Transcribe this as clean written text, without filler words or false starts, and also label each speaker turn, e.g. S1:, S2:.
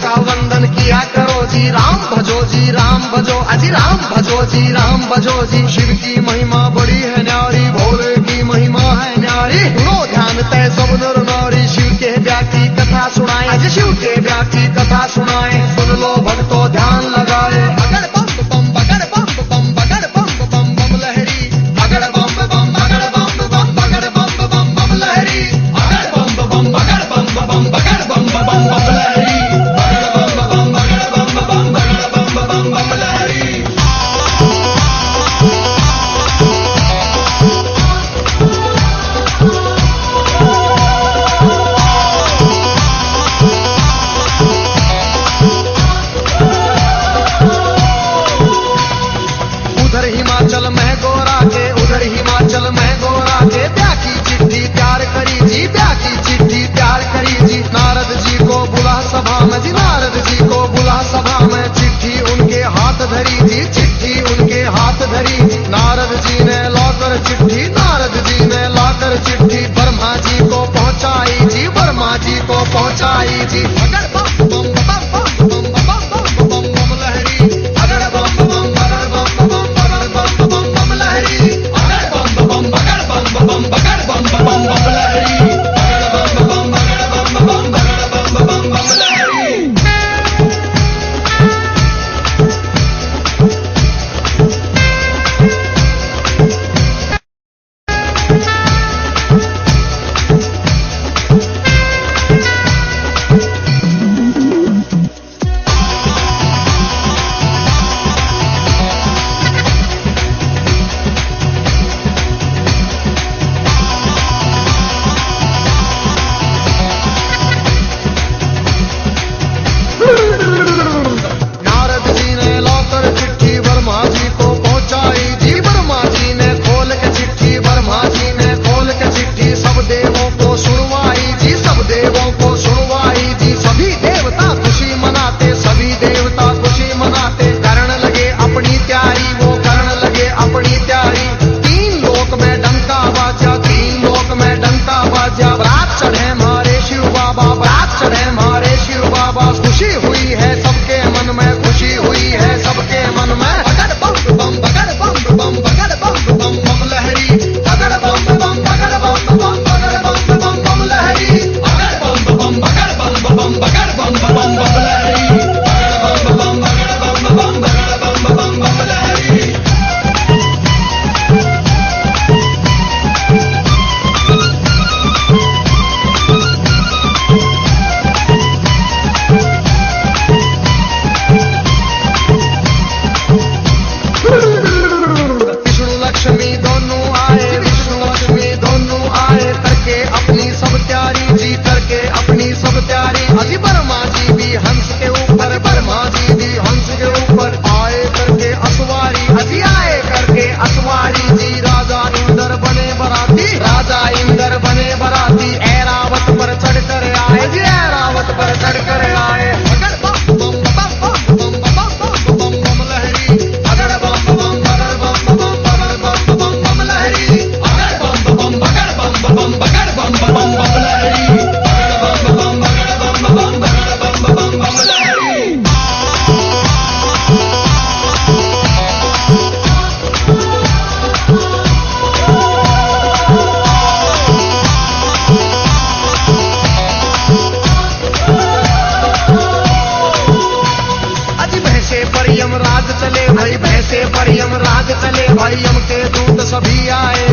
S1: का वंदन किया करो जी। राम भजो जी राम भजो, अजी राम भजो जी राम भजो जी। शिव की महिमा बड़ी है न्यारी, भोले की महिमा है न्यारी। सुनो ध्यान तय सब नर नारी, शिव के ब्याह की कथा सुनाए, अजी शिव के ब्याह की कथा सुनाए। सुन लो भक्तों ध्यान लगाए। अगड़ बम बम बगड़ बम बम बगड़ बम बम बम लहरी, अगड़ बम बम बगड़ बम बम बगड़ बम बम बम लहरी, अगड़ बम बम बगड़ बम बम बगड़ बम बम बम लहरी, अगड़ बम बम बगड़ बम बम बगड़ बम बम बम लहरी। उधर हिमाचल में गोरा के, उधर हिमाचल में गोरा के, ब्याह की चिट्ठी तैयार करी जी, ब्याह की चिट्ठी तैयार करी जी। नारद जी को बुला सभा में जी, नारद जी को बुला सभा में। चिट्ठी उनके हाथ धरी जी, चिट्ठी उनके हाथ धरी। नारद जी ने लाकर चिट्ठी, नारद जी ने लाकर चिट्ठी ब्रह्मा जी को पहुंचाई जी, ब्रह्मा जी को पहुंचाई जी। अगर बम बम बम बम बम बम बम बम लहरी, अगर बम बम बगड़ बम बम बगड़ बम बम बम लहरी, अगर बम बम बगड़ बम बम बगड़ बम बम बम लहरी, अगर बम बम बगड़ बम बम बगड़ बम बम बम लहरी। नारद जी ने लाकर चिट्ठी ब्रह्मा जी को पहुंचाई जी, ब्रह्मा जी ने खोल के चिट्ठी, ब्रह्मा जी ने खोल के चिट्ठी सब देवों को सुनवाई जी, सब देवों को सुनवाई जी। सभी देवता खुशी मनाते, सभी देवता खुशी मनाते। करण लगे अपनी तैयारी, वो करण लगे अपनी तैयारी। तीन लोक में डंका बाजा, तीन लोक में डंका बाजा। बारात चढ़े हमारे शिव बाबा, बारात चढ़े हमारे शिव बाबा। खुशी हुई है सबके मन में, खुशी हुई है सबके मन में। अगड़ बम बम बगड़ बम बम बगड़ बम बम बम लहरी, अगड़ बम बम बगड़ बम बम बगड़ बम बम बम लहरी, अगड़ बम बम बगड़ बम बम बगड़ बम बम बम लहरी, अगड़ बम बगड़ बम बम बगड़ बम बम लहरी। विष्णु लक्ष्मी दोनों आए, विष्णु लक्ष्मी दोनों आए। करके अपनी सब तैयारी जी, करके अपनी सब तैयारी। अजी ब्रह्मा जी भी हंस के ऊपर, ब्रह्मा जी भी हंस के ऊपर आए करके असवारी, अजी आए करके असवारी जी। राजा इंद्र बने बराती, राजा इंद्र बने बराती। ऐरावत पर चढ़ कर आए जी, ऐरावत पर चढ़ कर आए। अगर बम बम बम बम बम बम बम बम लहरी, अगर बम बम बगड़ बम बम बगड़ बम बम बम लहरी, अगर बम बम बगड़ बम बम बगड़ बम बम बम लहरी, अगर बम बम बगड़ बम बम बगड़ बम बम बम लहरी। अजी भैंसे पर यमराज चले भाई, भैंसे पर यमराज चले भाई। यम के दूत सभी आए,